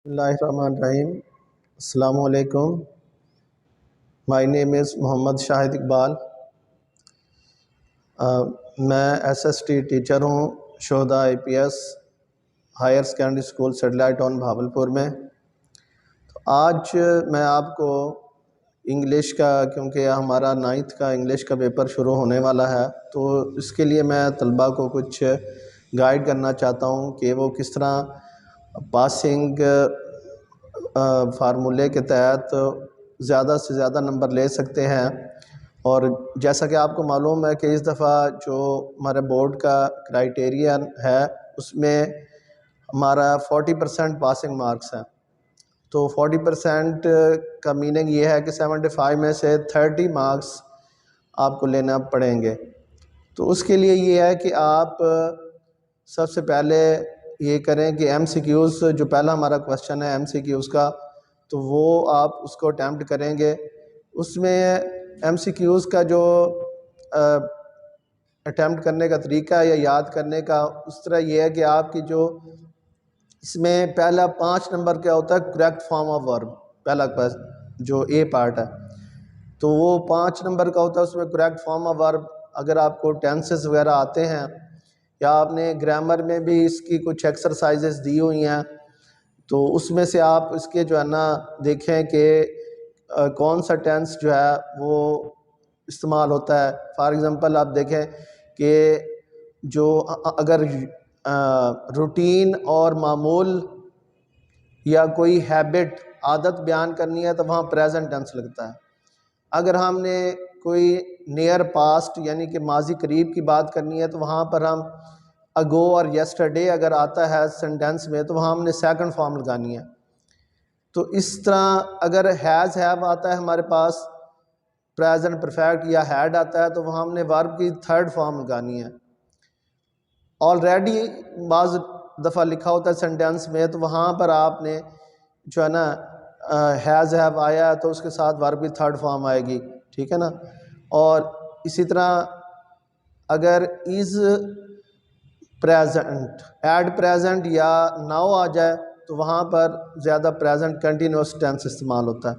بسم اللہ الرحمن الرحیم۔ السلام علیکم۔ مائی نیم از محمد شاہد اقبال۔ میں ایس ایس ٹی ٹیچر ہوں Shuhada I P S higher secondary school Satellite Town Bahawalpur میں۔ تو آج میں آپ کو انگلش کا، کیونکہ ہمارا 9th کا انگلش کا پیپر شروع ہونے والا ہے، تو اس کے لیے میں طلباء کو کچھ گائیڈ کرنا چاہتا ہوں کہ وہ کس طرح پاسنگ فارمولے کے تحت زیادہ سے زیادہ نمبر لے سکتے ہیں۔ اور جیسا کہ آپ کو معلوم ہے کہ اس دفعہ جو ہمارے بورڈ کا کرائیٹیریا ہے اس میں ہمارا 40% پاسنگ مارکس ہیں۔ تو 40% کا میننگ یہ ہے کہ 75 میں سے 30 مارکس آپ کو لینا پڑیں گے۔ تو اس کے لیے یہ ہے کہ آپ سب سے پہلے یہ کریں کہ ایم سی کیوز، جو پہلا ہمارا کویشچن ہے ایم سی کیوز کا، تو وہ آپ اس کو اٹیمپٹ کریں گے۔ اس میں ایم سی کیوز کا جو اٹیمپٹ کرنے کا طریقہ ہے یا یاد کرنے کا، اس طرح یہ ہے کہ آپ کی جو اس میں پہلا 5 نمبر کیا ہوتا ہے، کریکٹ فارم آف ورب، پہلا جو اے پارٹ ہے، تو وہ 5 نمبر کا ہوتا ہے۔ اس میں کریکٹ فارم آف ورب، اگر آپ کو ٹینسز وغیرہ آتے ہیں یا آپ نے گرامر میں بھی اس کی کچھ ایکسرسائزز دی ہوئی ہیں، تو اس میں سے آپ اس کے جو ہے نا دیکھیں کہ کون سا ٹینس جو ہے وہ استعمال ہوتا ہے۔ فار ایگزامپل آپ دیکھیں کہ جو اگر روٹین اور معمول یا کوئی ہیبٹ، عادت بیان کرنی ہے تو وہاں پریزنٹ ٹینس لگتا ہے۔ اگر ہم نے کوئی نیئر پاسٹ یعنی کہ ماضی قریب کی بات کرنی ہے تو وہاں پر ہم اگو اور یسٹرڈے اگر آتا ہے سینٹینس میں تو وہاں ہم نے سیکنڈ فارم لگانی ہے۔ تو اس طرح اگر ہیز ہیو آتا ہے ہمارے پاس پریزنٹ پرفیکٹ یا ہیڈ آتا ہے تو وہاں ہم نے ورب کی 3rd فارم لگانی ہے۔ آلریڈی بعض دفعہ لکھا ہوتا ہے سینٹینس میں تو وہاں پر آپ نے جو ہے نا ہیز ہیو آیا تو اس کے ساتھ ورب کی 3rd فارم آئے گی، ٹھیک ہے نا۔ اور اسی طرح اگر از پریزنٹ، ایڈ پریزنٹ یا ناؤ آ جائے تو وہاں پر زیادہ پریزنٹ کنٹینیوس ٹینس استعمال ہوتا ہے۔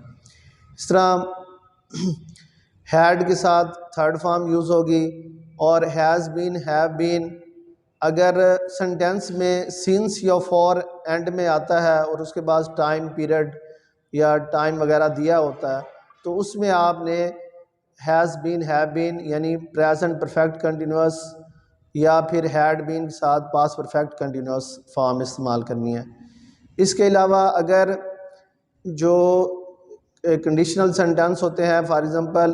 اس طرح ہیڈ کے ساتھ 3rd فارم یوز ہوگی، اور ہیز بین، ہیو بین اگر سینٹینس میں سنس یا فار اینڈ میں آتا ہے اور اس کے بعد ٹائم پیریڈ یا ٹائم وغیرہ دیا ہوتا ہے تو اس میں آپ نے ہیز بین، ہیو بین یعنی پریزنٹ پرفیکٹ کنٹینیوس یا پھر ہیڈ بین کے ساتھ پاس پرفیکٹ کنٹینیوس فارم استعمال کرنی ہے۔ اس کے علاوہ اگر جو کنڈیشنل سینٹینس ہوتے ہیں، فار ایگزامپل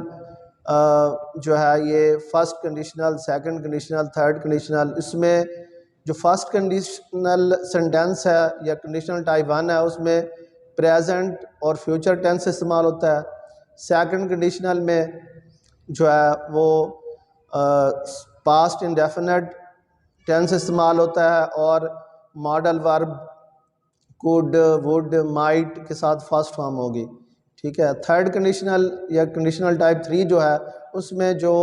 جو ہے یہ first conditional, second conditional, 3rd conditional, اس میں جو فرسٹ کنڈیشنل سینٹینس ہے یا کنڈیشنل ٹائپ 1 ہے اس میں پریزنٹ اور فیوچر ٹینس استعمال ہوتا ہے۔ سیکنڈ کنڈیشنل میں جو ہے وہ پاسٹ انڈیفینٹ ٹینس استعمال ہوتا ہے اور ماڈل ورب کوڈ، ووڈ، مائٹ کے ساتھ فرسٹ فارم ہوگی، ٹھیک ہے۔ 3rd کنڈیشنل یا کنڈیشنل ٹائپ 3 جو ہے اس میں جو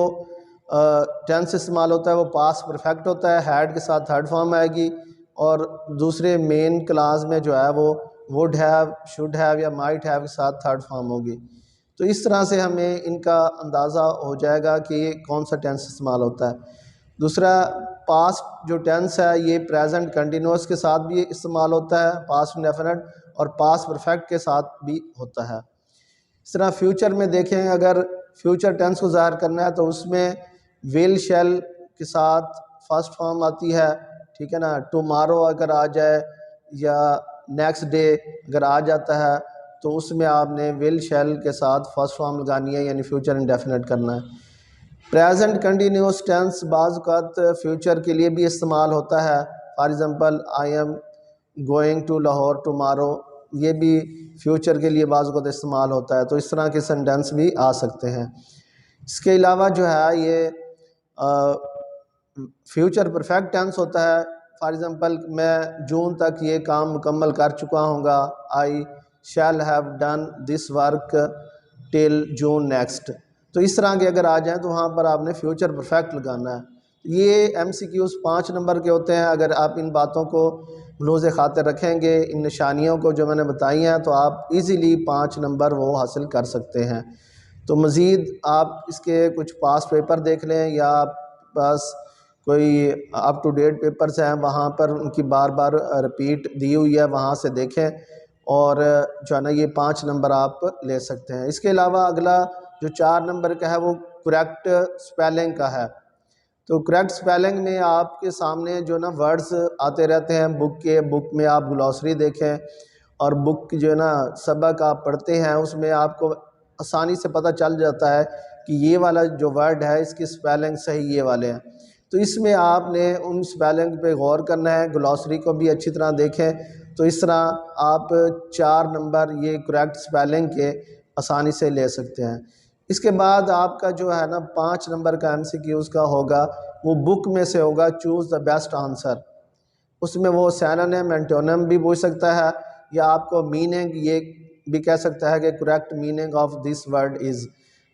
ٹینس استعمال ہوتا ہے وہ پاس پرفیکٹ ہوتا ہے، ہیڈ کے ساتھ 3rd فارم آئے گی، اور دوسرے مین کلاس میں جو ہے وہ ووڈ ہیو، شوڈ ہیو یا مائٹ ہیو کے ساتھ 3rd فارم ہوگی۔ تو اس طرح سے ہمیں ان کا اندازہ ہو جائے گا کہ یہ کون سا ٹینس استعمال ہوتا ہے۔ دوسرا پاسٹ جو ٹینس ہے یہ پریزنٹ کنٹینیوس کے ساتھ بھی استعمال ہوتا ہے، پاسٹ انڈیفینٹ، اور پاسٹ پرفیکٹ کے ساتھ بھی ہوتا ہے۔ اس طرح فیوچر میں دیکھیں، اگر فیوچر ٹینس کو ظاہر کرنا ہے تو اس میں ول، شیل کے ساتھ فرسٹ فارم آتی ہے، ٹھیک ہے نا۔ ٹمارو اگر آ جائے یا نیکسٹ ڈے اگر آ جاتا ہے تو اس میں آپ نے ول، شیل کے ساتھ فرسٹ فارم لگانی ہے، یعنی فیوچر انڈیفینٹ کرنا ہے۔ پریزنٹ کنٹینیوس ٹینس بعض اوقات فیوچر کے لیے بھی استعمال ہوتا ہے، for example I am going to Lahore tomorrow, یہ بھی فیوچر کے لیے بعض اوقات استعمال ہوتا ہے۔ تو اس طرح کے سینٹینس بھی آ سکتے ہیں۔ اس کے علاوہ جو ہے یہ فیوچر پرفیکٹ ٹینس ہوتا ہے، فار ایگزامپل میں جون تک یہ کام مکمل کر چکا ہوں گا، I shall have done this work till June next. تو اس طرح کے اگر آ جائیں تو وہاں پر آپ نے فیوچر پرفیکٹ لگانا ہے۔ یہ MCQs 5 نمبر کے ہوتے ہیں. اگر آپ ان باتوں کو ملحوظ خاطر رکھیں گے، ان نشانیوں کو جو میں نے بتائی ہیں، تو آپ ایزیلی 5 نمبر وہ حاصل کر سکتے ہیں. تو مزید آپ اس کے کچھ پاس پیپر دیکھ لیں، یا آپ پاس کوئی اپ ٹو ڈیٹ پیپرز ہیں، وہاں پر ان کی بار بار رپیٹ دی ہوئی ہے، وہاں سے دیکھیں، اور جو ہے نا یہ 5 نمبر آپ لے سکتے ہیں. اس کے علاوہ اگلا جو 4 نمبر کا ہے وہ کریکٹ سپیلنگ کا ہے. تو کریکٹ سپیلنگ میں آپ کے سامنے جو نا ورڈز آتے رہتے ہیں بک میں آپ گلوسری دیکھیں، اور بک جو ہے نا سبق آپ پڑھتے ہیں، اس میں آپ کو آسانی سے پتہ چل جاتا ہے کہ یہ والا جو ورڈ ہے اس کی سپیلنگ صحیح یہ والے ہیں. تو اس میں آپ نے ان سپیلنگ پہ غور کرنا ہے، گلوسری کو بھی اچھی طرح دیکھیں. تو اس طرح آپ 4 نمبر یہ کریکٹ سپیلنگ کے آسانی سے لے سکتے ہیں. اس کے بعد آپ کا جو ہے نا 5 نمبر کا MCQs کا ہوگا، وہ بک میں سے ہوگا چوز دا بیسٹ آنسر. اس میں وہ سینونیم اینٹونیم بھی پوچھ سکتا ہے، یا آپ کو میننگ یہ بھی کہہ سکتا ہے کہ correct meaning of this word is.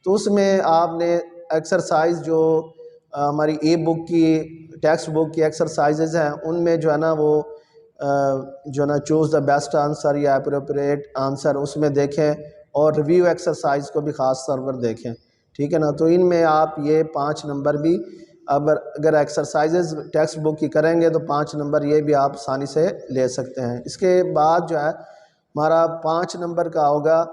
تو اس میں آپ نے ایکسرسائز جو ہماری بک کی ٹیکسٹ بک کی ایکسرسائزز ہیں، ان میں جو ہے نا وہ جو ہے نا چوز دا بیسٹ آنسر یا اپروپریٹ آنسر اس میں دیکھیں، اور ریویو ایکسرسائز کو بھی خاص طور پر دیکھیں. ٹھیک ہے نا. تو ان میں آپ یہ 5 نمبر بھی اگر ایکسرسائزز ٹیکسٹ بک کی کریں گے تو 5 نمبر یہ بھی آپ آسانی سے لے سکتے ہیں. اس کے بعد جو ہے ہمارا 5 نمبر کا ہوگا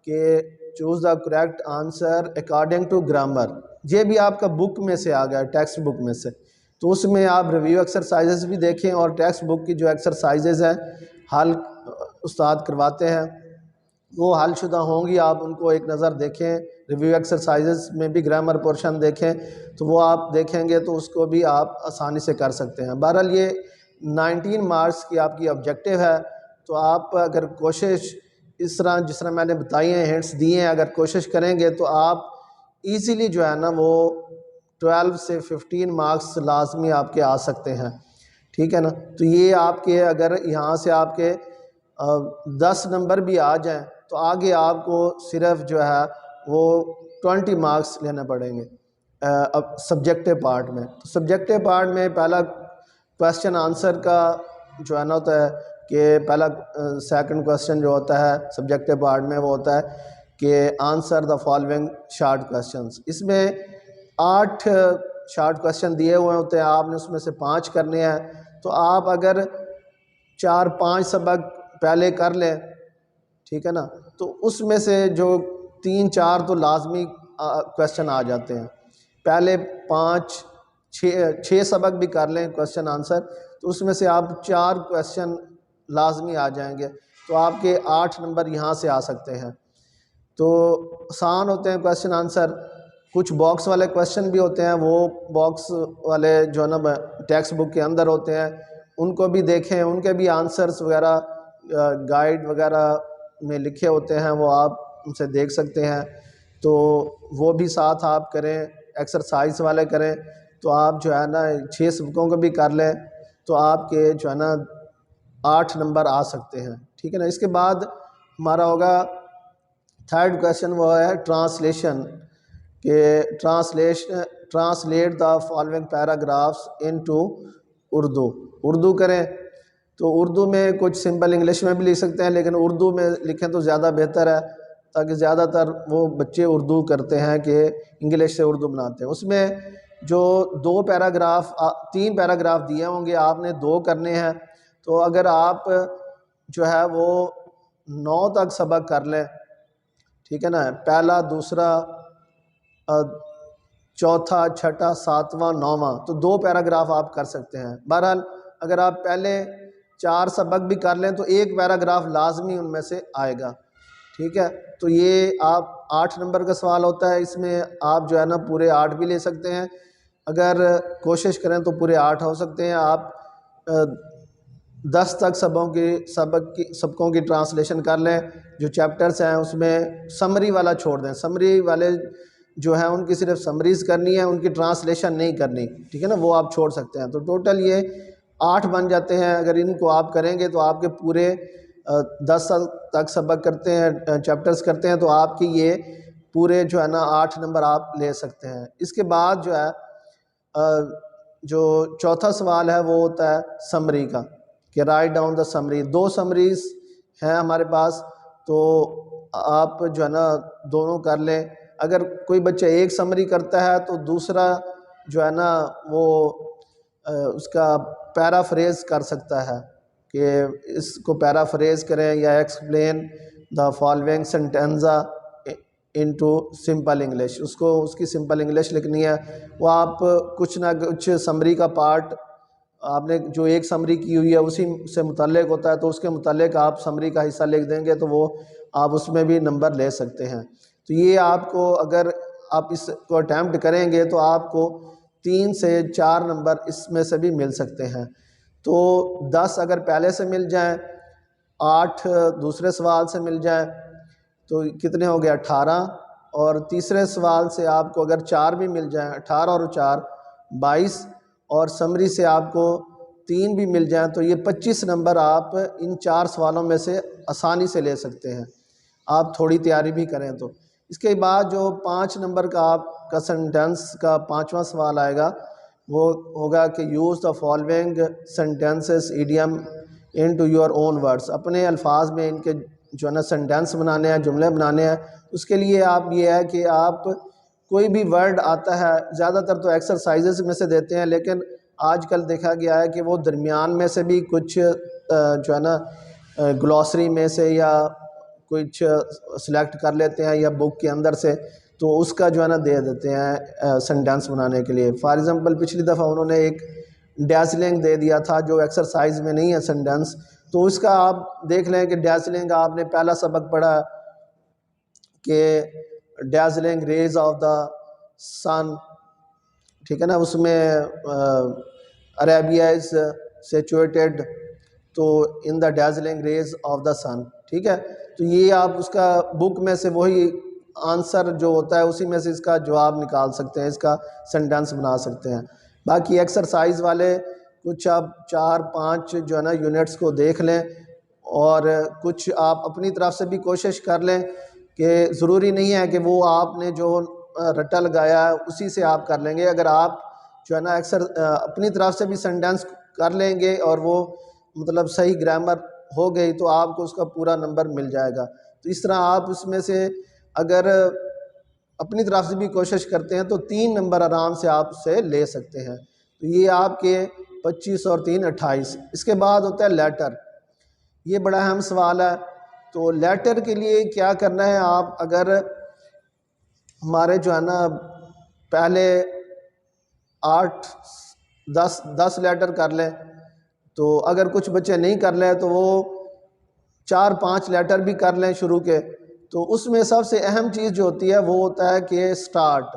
کہ choose the correct answer according to grammar. یہ بھی آپ کا بک میں سے آ گیا، ٹیکسٹ بک میں سے. تو اس میں آپ ریویو ایکسرسائزز بھی دیکھیں، اور ٹیکسٹ بک کی جو ایکسرسائزز ہیں حل استاد کرواتے ہیں، وہ حل شدہ ہوں گی، آپ ان کو ایک نظر دیکھیں. ریویو ایکسرسائزز میں بھی گرامر پورشن دیکھیں، تو وہ آپ دیکھیں گے تو اس کو بھی آپ آسانی سے کر سکتے ہیں. بہرحال یہ 19 مارکس کی آپ کی آبجیکٹیو ہے. تو آپ اگر کوشش اس طرح جس طرح میں نے بتائی ہیں، ہنٹس دیے ہیں، اگر کوشش کریں گے تو آپ ایزیلی جو ہے نا وہ 12 سے 15 مارکس لازمی آپ کے آ سکتے ہیں. ٹھیک ہے نا. تو یہ آپ کے اگر یہاں سے آپ کے 10 نمبر بھی آ جائیں تو آگے آپ کو صرف جو ہے وہ 20 مارکس لینے پڑیں گے اب سبجیکٹیو پارٹ میں. تو سبجیکٹیو پارٹ میں پہلا کویسچن آنسر کا جو ہے نا ہوتا ہے کہ پہلا سیکنڈ کویسچن جو ہوتا ہے سبجیکٹیو پارٹ میں وہ ہوتا ہے کہ answer the following short questions. اس میں 8 شارٹ کویسچن دیے ہوئے ہوتے ہیں، آپ نے اس میں سے 5 کرنے ہیں. تو آپ اگر 4-5 سبق پہلے کر لیں، ٹھیک ہے نا، تو اس میں سے جو 3-4 تو لازمی کویسچن آ جاتے ہیں. پہلے 5-6 سبق بھی کر لیں کویسچن آنسر، تو اس میں سے آپ 4 کویسچن لازمی آ جائیں گے. تو آپ کے 8 نمبر یہاں سے آ سکتے ہیں. تو آسان ہوتے ہیں کویسچن آنسر. کچھ باکس والے کویسچن بھی ہوتے ہیں، وہ باکس والے جو ہے نا ٹیکسٹ بک کے اندر ہوتے ہیں، ان کو بھی دیکھیں، ان کے بھی آنسرز وغیرہ گائیڈ وغیرہ میں لکھے ہوتے ہیں، وہ آپ ان سے دیکھ سکتے ہیں. تو وہ بھی ساتھ آپ کریں، ایکسرسائز والے کریں. تو آپ جو ہے نا 6 سبقوں کو بھی کر لیں تو آپ کے جو ہے نا 8 نمبر آ سکتے ہیں. ٹھیک ہے نا. اس کے بعد ہمارا ہوگا تھرڈ کویسچن، وہ ہے ٹرانسلیشن، کہ translate the following paragraphs into Urdu. Urdu کریں. تو اردو میں کچھ سمپل انگلش میں بھی لکھ سکتے ہیں، لیکن اردو میں لکھیں تو زیادہ بہتر ہے، تاکہ زیادہ تر وہ بچے اردو کرتے ہیں کہ انگلش سے اردو بناتے ہیں. اس میں جو 3 پیراگراف دیے ہوں گے، آپ نے 2 کرنے ہیں. تو اگر آپ جو ہے وہ 9 تک سبق کر لیں، ٹھیک ہے نا، پہلا، دوسرا، چوتھا، چھٹا، 7واں، 9واں، تو 2 پیراگراف آپ کر سکتے ہیں. بہرحال اگر آپ پہلے 4 سبق بھی کر لیں تو 1 پیراگراف لازمی ان میں سے آئے گا. ٹھیک ہے. تو یہ آپ 8 نمبر کا سوال ہوتا ہے. اس میں آپ جو ہے نا پورے 8 بھی لے سکتے ہیں، اگر کوشش کریں تو پورے 8 ہو سکتے ہیں. آپ 10 تک سبقوں کی ٹرانسلیشن کر لیں. جو چیپٹرز ہیں اس میں سمری والا چھوڑ دیں، سمری والے جو ہیں ان کی صرف سمریز کرنی ہے، ان کی ٹرانسلیشن نہیں کرنی. ٹھیک ہے نا، وہ آپ چھوڑ سکتے ہیں. تو ٹوٹل یہ 8 بن جاتے ہیں. اگر ان کو آپ کریں گے تو آپ کے پورے 10 تک سبق کرتے ہیں، چیپٹرز کرتے ہیں، تو آپ کی یہ پورے جو ہے نا 8 نمبر آپ لے سکتے ہیں. اس کے بعد جو ہے جو چوتھا سوال ہے وہ ہوتا ہے سمری کا کہ write down the summary. 2 summaries ہیں ہمارے پاس, تو آپ جو ہے نا دونوں کر لیں. اگر کوئی بچہ ایک سمری کرتا ہے تو دوسرا جو ہے نا وہ اس کا پیرافریز کر سکتا ہے کہ اس کو پیرافریز کریں یا explain the following sentences into simple English. اس کی سمپل انگلش لکھنی ہے. وہ آپ کچھ نہ کچھ سمری کا پارٹ آپ نے جو ایک سمری کی ہوئی ہے اسی سے متعلق ہوتا ہے, تو اس کے متعلق آپ سمری کا حصہ لکھ دیں گے تو وہ آپ اس میں بھی نمبر لے سکتے ہیں. تو یہ آپ کو اگر آپ اس کو اٹیمپٹ کریں گے تو آپ کو 3 سے 4 نمبر اس میں سے بھی مل سکتے ہیں. تو 10 اگر پہلے سے مل جائیں, 8 دوسرے سوال سے مل جائیں تو کتنے ہو گئے 18, اور تیسرے سوال سے آپ کو اگر 4 بھی مل جائیں, 18 اور 4 22, اور سمری سے آپ کو 3 بھی مل جائیں تو یہ 25 نمبر آپ ان 4 سوالوں میں سے آسانی سے لے سکتے ہیں, آپ تھوڑی تیاری بھی کریں تو. اس کے بعد جو 5 نمبر کا آپ کا سینٹینس کا 5واں سوال آئے گا وہ ہوگا کہ use the following sentences idiom into your own words. اپنے الفاظ میں ان کے جو ہے نا سینٹینس بنانے ہیں, جملے بنانے ہیں. اس کے لیے آپ یہ ہے کہ آپ کوئی بھی ورڈ آتا ہے, زیادہ تر تو ایکسرسائزز میں سے دیتے ہیں, لیکن آج کل دیکھا گیا ہے کہ وہ درمیان میں سے بھی کچھ جو ہے نا گلوسری میں سے یا کچھ سلیکٹ کر لیتے ہیں یا بک کے اندر سے, تو اس کا جو ہے نا دے دیتے ہیں سینٹینس بنانے کے لیے. فار ایگزامپل پچھلی دفعہ انہوں نے ایک ڈیزلنگ دے دیا تھا جو ایکسرسائز میں نہیں ہے سینٹینس, تو اس کا آپ دیکھ لیں کہ ڈیزلنگ آپ نے پہلا سبق پڑھا کہ ڈیزلنگ ریز آف دا سن, ٹھیک ہے نا, اس میں عربیہ از سچویٹڈ تو ان دا ڈیزلنگ ریز آف دا سن, ٹھیک ہے. تو یہ آپ اس کا بک میں سے وہی آنسر جو ہوتا ہے اسی میں سے اس کا جواب نکال سکتے ہیں, اس کا سینٹینس بنا سکتے ہیں. باقی ایکسرسائز والے کچھ آپ 4-5 جو ہے نا یونٹس کو دیکھ لیں, اور کچھ آپ اپنی طرف سے بھی کوشش کر لیں کہ ضروری نہیں ہے کہ وہ آپ نے جو رٹا لگایا ہے اسی سے آپ کر لیں گے. اگر آپ جو ہے نا اپنی طرف سے بھی سینٹینس کر لیں گے اور وہ مطلب صحیح گرامر ہو گئی تو آپ کو اس کا پورا نمبر مل جائے گا. تو اس طرح آپ اس میں سے اگر اپنی طرف سے بھی کوشش کرتے ہیں تو 3 نمبر آرام سے آپ سے لے سکتے ہیں. تو یہ آپ کے 25 اور 3 28. اس کے بعد ہوتا ہے لیٹر. یہ بڑا اہم سوال ہے. تو لیٹر کے لیے کیا کرنا ہے, آپ اگر ہمارے جو ہے نا پہلے 8-10 لیٹر کر لیں, تو اگر کچھ بچے نہیں کر لیں تو وہ 4-5 لیٹر بھی کر لیں شروع کے. تو اس میں سب سے اہم چیز جو ہوتی ہے وہ ہوتا ہے کہ سٹارٹ.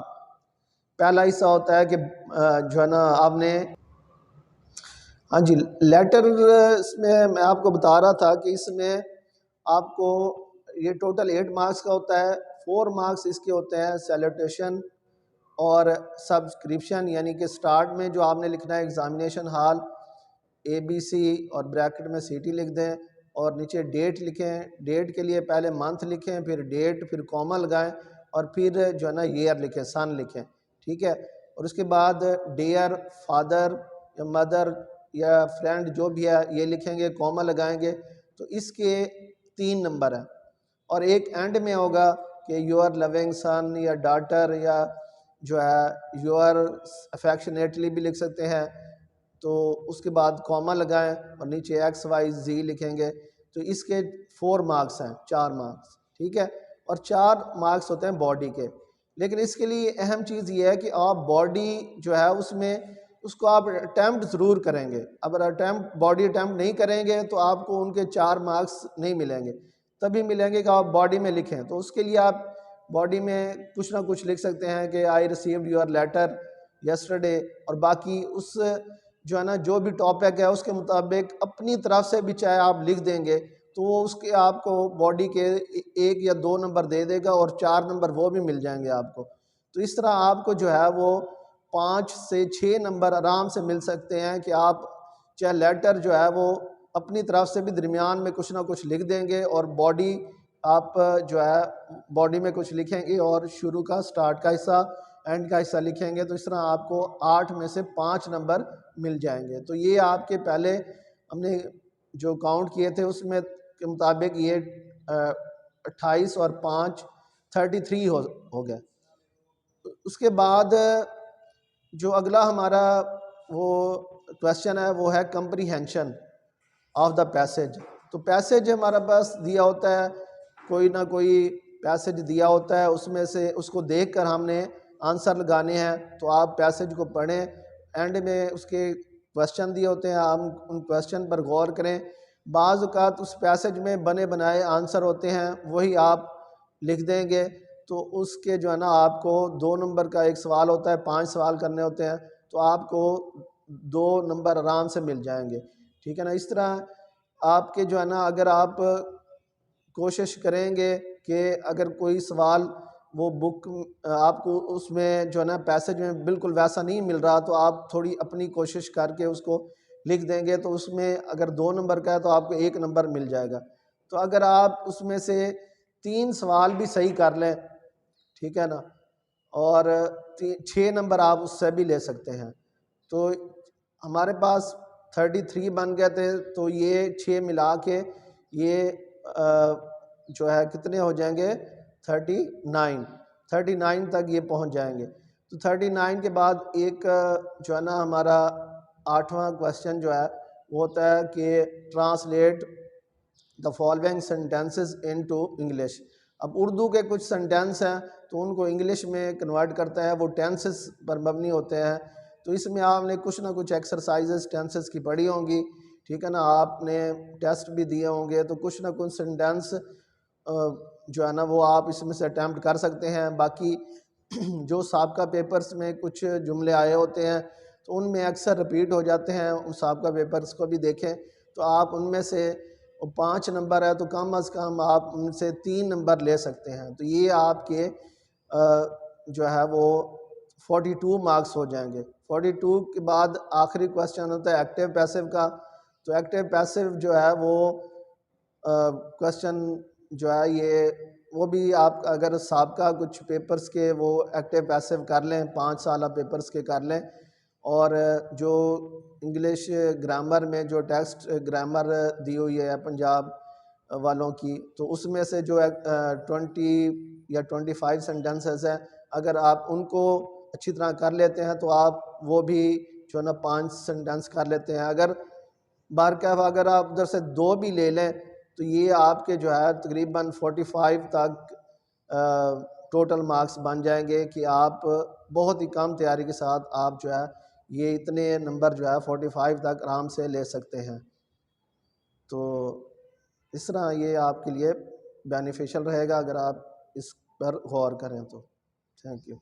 پہلا حصہ ہوتا ہے کہ جو ہے نا آپ نے, ہاں جی, لیٹر اس میں آپ کو بتا رہا تھا کہ اس میں آپ کو یہ ٹوٹل 8 مارکس کا ہوتا ہے. 4 مارکس اس کے ہوتے ہیں سیلوٹیشن اور سبسکرپشن, یعنی کہ سٹارٹ میں جو آپ نے لکھنا ہے ایگزامینیشن ہال ABC اور بریکٹ میں CT لکھ دیں, اور نیچے ڈیٹ لکھیں. ڈیٹ کے لیے پہلے منتھ لکھیں, پھر ڈیٹ, پھر کوما لگائیں, اور پھر جو ہے نا ایئر لکھیں, سن لکھیں, ٹھیک ہے. اور اس کے بعد ڈیئر فادر یا مدر یا فرینڈ جو بھی ہے یہ لکھیں گے, کوما لگائیں گے. تو اس کے 3 نمبر ہیں. اور ایک اینڈ میں ہوگا کہ یور لونگ سن یا ڈاٹر, یا جو ہے یور افیکشنیٹلی بھی لکھ سکتے ہیں. تو اس کے بعد کوما لگائیں اور نیچے XYZ لکھیں گے. تو اس کے 4 مارکس ہیں, 4 مارکس, ٹھیک ہے. اور 4 مارکس ہوتے ہیں باڈی کے. لیکن اس کے لیے اہم چیز یہ ہے کہ آپ باڈی جو ہے اس میں اس کو آپ اٹیمپٹ ضرور کریں گے. اگر باڈی اٹیمپٹ نہیں کریں گے تو آپ کو ان کے 4 مارکس نہیں ملیں گے, تبھی ملیں گے کہ آپ باڈی میں لکھیں. تو اس کے لیے آپ باڈی میں کچھ نہ کچھ لکھ سکتے ہیں کہ I received your letter yesterday, اور باقی اس جو ہے نا جو بھی ٹاپک ہے اس کے مطابق اپنی طرف سے بھی چاہے آپ لکھ دیں گے تو وہ اس کے آپ کو باڈی کے 1 یا 2 نمبر دے دے گا, اور 4 نمبر وہ بھی مل جائیں گے آپ کو. تو اس طرح آپ کو جو ہے وہ 5 سے 6 نمبر آرام سے مل سکتے ہیں کہ آپ چاہے لیٹر جو ہے وہ اپنی طرف سے بھی درمیان میں کچھ نہ کچھ لکھ دیں گے, اور باڈی آپ جو ہے باڈی میں کچھ لکھیں گے, اور شروع کا سٹارٹ کا حصہ اینڈ کا حصہ لکھیں گے تو اس طرح آپ کو 8 میں سے 5 نمبر مل جائیں گے. تو یہ آپ کے پہلے ہم نے جو کاؤنٹ کیے تھے اس میں کے مطابق یہ 28 اور 5 33 ہو گیا. اس کے بعد جو اگلا ہمارا وہ کویشچن ہے وہ ہے کمپریہنشن آف دا پیسج. تو پیسج ہمارا پاس دیا ہوتا ہے، کوئی نہ کوئی پیسج دیا ہوتا ہے، اس میں سے اس کو دیکھ کر ہم نے آنسر لگانے ہیں. تو آپ پیسج کو پڑھیں، اینڈ میں اس کے کویشچن دیے ہوتے ہیں، ہم ان کویشچن پر غور کریں. بعض اوقات اس پیسج میں بنے بنائے آنسر ہوتے ہیں، وہی آپ لکھ دیں گے تو اس کے جو ہے نا آپ کو 2 نمبر کا ایک سوال ہوتا ہے، 5 سوال کرنے ہوتے ہیں تو آپ کو 2 نمبر آرام سے مل جائیں گے. ٹھیک ہے نا. اس طرح آپ کے جو ہے نا اگر آپ کوشش کریں گے کہ اگر کوئی سوال وہ بک آپ کو اس میں جو ہے نا پیسج میں بالکل ویسا نہیں مل رہا تو آپ تھوڑی اپنی کوشش کر کے اس کو لکھ دیں گے تو اس میں اگر 2 نمبر کا ہے تو آپ کو 1 نمبر مل جائے گا. تو اگر آپ اس میں سے 3 سوال بھی صحیح کر لیں، ٹھیک ہے نا، اور 6 نمبر آپ اس سے بھی لے سکتے ہیں. تو ہمارے پاس 33 بن گئے تھے تو یہ 6 ملا کے یہ جو ہے کتنے ہو جائیں گے 39 تک یہ پہنچ جائیں گے. تو 39 کے بعد ایک جو ہے نا ہمارا 8واں کویشچن جو ہے وہ ہوتا ہے کہ translate the following sentences into English. اب اردو کے کچھ سینٹینس ہیں تو ان کو انگلش میں کنورٹ کرتا ہے، وہ ٹینسز پر مبنی ہوتے ہیں. تو اس میں آپ نے کچھ نہ کچھ ایکسرسائزز ٹینسز کی پڑھی ہوں گی، ٹھیک ہے نا، آپ نے ٹیسٹ بھی دیے ہوں گے تو کچھ نہ کچھ سینٹینس جو ہے نا وہ آپ اس میں سے اٹیمپٹ کر سکتے ہیں. باقی جو سابقہ پیپرز میں کچھ جملے آئے ہوتے ہیں تو ان میں اکثر رپیٹ ہو جاتے ہیں، ان سابقہ پیپرز کو بھی دیکھیں تو آپ ان میں سے 5 نمبر ہے تو کم از کم آپ ان سے 3 نمبر لے سکتے ہیں. تو یہ آپ کے جو ہے وہ 42 مارکس ہو جائیں گے. 42 کے بعد آخری کویشچن ہوتا ہے ایکٹیو پیسو کا. تو ایکٹیو پیسو جو ہے وہ کویشچن جو ہے یہ وہ بھی آپ اگر سابقہ کچھ پیپرز کے وہ ایکٹیو پیسو کر لیں، 5 سالہ پیپرز کے کر لیں، اور جو انگلش گرامر میں جو ٹیکسٹ گرامر دی ہوئی ہے پنجاب والوں کی تو اس میں سے جو 20 یا 25 سینٹینسز ہیں، اگر آپ ان کو اچھی طرح کر لیتے ہیں تو آپ وہ بھی جو ہے نا 5 سینٹینس کر لیتے ہیں. اگر آپ ادھر سے 2 بھی لے لیں تو یہ آپ کے جو ہے تقریباً 45 تک ٹوٹل مارکس بن جائیں گے کہ آپ بہت ہی کم تیاری کے ساتھ آپ جو ہے یہ اتنے نمبر جو ہے 45 تک آرام سے لے سکتے ہیں. تو اس طرح یہ آپ کے لیے بینیفیشل رہے گا اگر آپ اس پر غور کریں تو. Thank you.